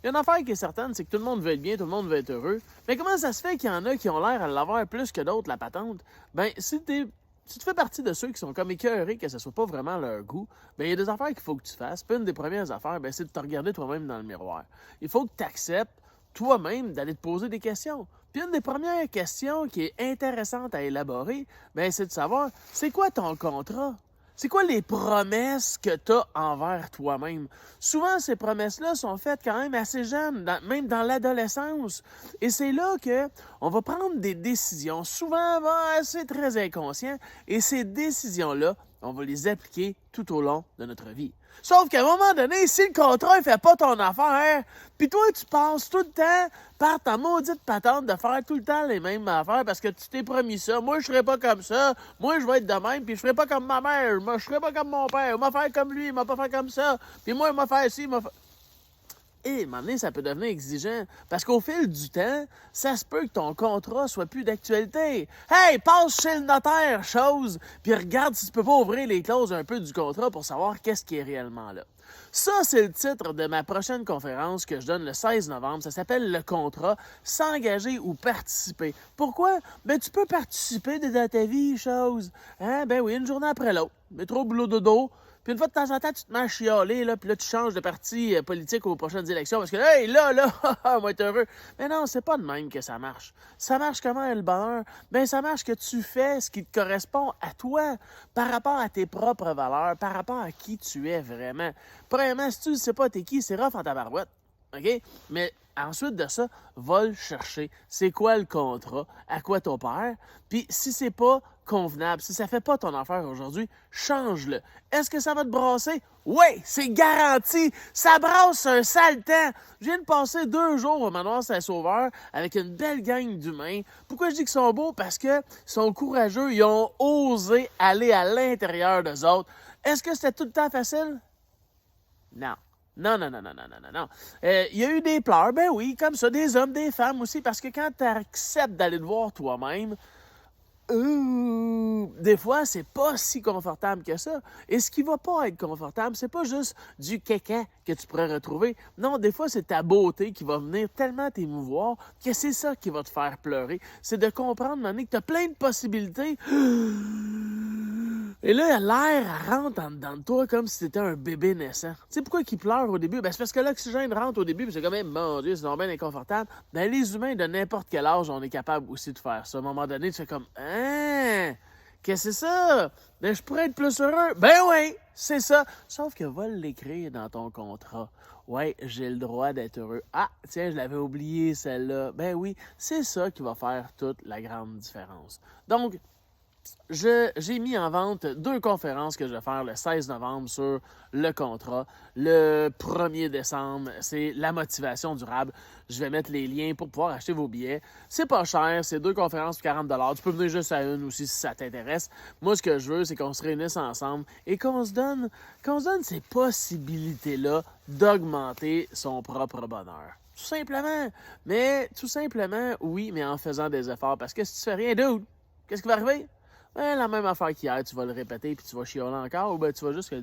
Il y a une affaire qui est certaine, c'est que tout le monde veut être bien, tout le monde veut être heureux. Mais comment ça se fait qu'il y en a qui ont l'air à l'avoir plus que d'autres, la patente? Ben, si tu fais partie de ceux qui sont comme écœurés que ce soit pas vraiment leur goût, ben il y a des affaires qu'il faut que tu fasses. Puis une des premières affaires, ben, c'est de te regarder toi-même dans le miroir. Il faut que tu acceptes toi-même d'aller te poser des questions. Puis une des premières questions qui est intéressante à élaborer, ben, c'est de savoir, c'est quoi ton contrat? C'est quoi les promesses que tu as envers toi-même? Souvent, ces promesses-là sont faites quand même assez jeunes, même dans l'adolescence. Et c'est là qu'on va prendre des décisions, souvent c'est très inconscient, et ces décisions-là, on va les appliquer tout au long de notre vie. Sauf qu'à un moment donné, si le contrat ne fait pas ton affaire, puis toi, tu passes tout le temps par ta maudite patente de faire tout le temps les mêmes affaires parce que tu t'es promis ça. Moi, je serai pas comme ça. Moi, je vais être de même, puis je ferai pas comme ma mère. Moi, je serai pas comme mon père. Il m'a fait comme lui, il m'a pas fait comme ça. Puis moi, il m'a fait ci, il m'a fait... Et à un moment donné, ça peut devenir exigeant. Parce qu'au fil du temps, ça se peut que ton contrat soit plus d'actualité. Hey, passe chez le notaire, chose, puis regarde si tu peux pas ouvrir les clauses un peu du contrat pour savoir qu'est-ce qui est réellement là. Ça, c'est le titre de ma prochaine conférence que je donne le 16 novembre. Ça s'appelle le contrat, s'engager ou participer. Pourquoi? Ben, tu peux participer dans ta vie, chose. Hein? Ben oui, une journée après l'autre. Métro, boulot, dodo. Puis une fois de temps en temps, tu te mets à chialer, là, puis là, tu changes de parti politique aux prochaines élections parce que, hey, là, on va être heureux. Mais non, c'est pas de même que ça marche. Ça marche comment, le bonheur? Ben, ça marche que tu fais ce qui te correspond à toi, par rapport à tes propres valeurs, par rapport à qui tu es vraiment. Premièrement, si tu ne sais pas t'es qui, c'est rough en tabarouette. OK? Mais ensuite de ça, va le chercher. C'est quoi le contrat? À quoi t'opères? Puis si c'est pas convenable, si ça fait pas ton affaire aujourd'hui, change-le. Est-ce que ça va te brasser? Oui, c'est garanti. Ça brasse un sale temps. Je viens de passer 2 jours au manoir Saint-Sauveur avec une belle gang d'humains. Pourquoi je dis qu'ils sont beaux? Parce qu'ils sont courageux. Ils ont osé aller à l'intérieur d'eux autres. Est-ce que c'était tout le temps facile? Non. Non. Il y a eu des pleurs, ben oui, comme ça, des hommes, des femmes aussi, parce que quand tu acceptes d'aller te voir toi-même, des fois, c'est pas si confortable que ça. Et ce qui va pas être confortable, c'est pas juste du caca que tu pourrais retrouver. Non, des fois, c'est ta beauté qui va venir tellement t'émouvoir que c'est ça qui va te faire pleurer. C'est de comprendre, Mané, que tu as plein de possibilités. Et là, l'air rentre en dedans de toi comme si c'était un bébé naissant. Tu sais pourquoi il pleure au début? Ben, c'est parce que l'oxygène rentre au début, puis c'est quand même, mon Dieu, c'est bien inconfortable. Ben, les humains de n'importe quel âge, on est capable aussi de faire ça. À un moment donné, tu fais comme, hein? Qu'est-ce que c'est ça? Ben, je pourrais être plus heureux. Ben oui, c'est ça. Sauf que va l'écrire dans ton contrat. Ouais, j'ai le droit d'être heureux. Ah, tiens, je l'avais oublié, celle-là. Ben oui, c'est ça qui va faire toute la grande différence. Donc, j'ai mis en vente 2 conférences que je vais faire le 16 novembre sur le contrat. Le 1er décembre, c'est la motivation durable. Je vais mettre les liens pour pouvoir acheter vos billets. C'est pas cher, c'est 2 conférences pour 40$. Tu peux venir juste à une aussi si ça t'intéresse. Moi, ce que je veux, c'est qu'on se réunisse ensemble et qu'on se donne ces possibilités-là d'augmenter son propre bonheur. Tout simplement. Mais, tout simplement, oui, mais en faisant des efforts. Parce que si tu fais rien d'autre, qu'est-ce qui va arriver? Ben, la même affaire qu'hier, tu vas le répéter puis tu vas chialer encore ou ben tu vas juste que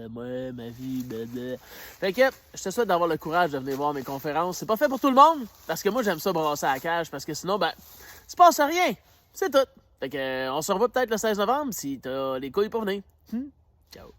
moi, ma vie, blablabla. Fait que je te souhaite d'avoir le courage de venir voir mes conférences. C'est pas fait pour tout le monde, parce que moi j'aime ça brasser à la cage, parce que sinon, ben, tu passes à rien. C'est tout. Fait que on se revoit peut-être le 16 novembre si t'as les couilles pour venir. Ciao.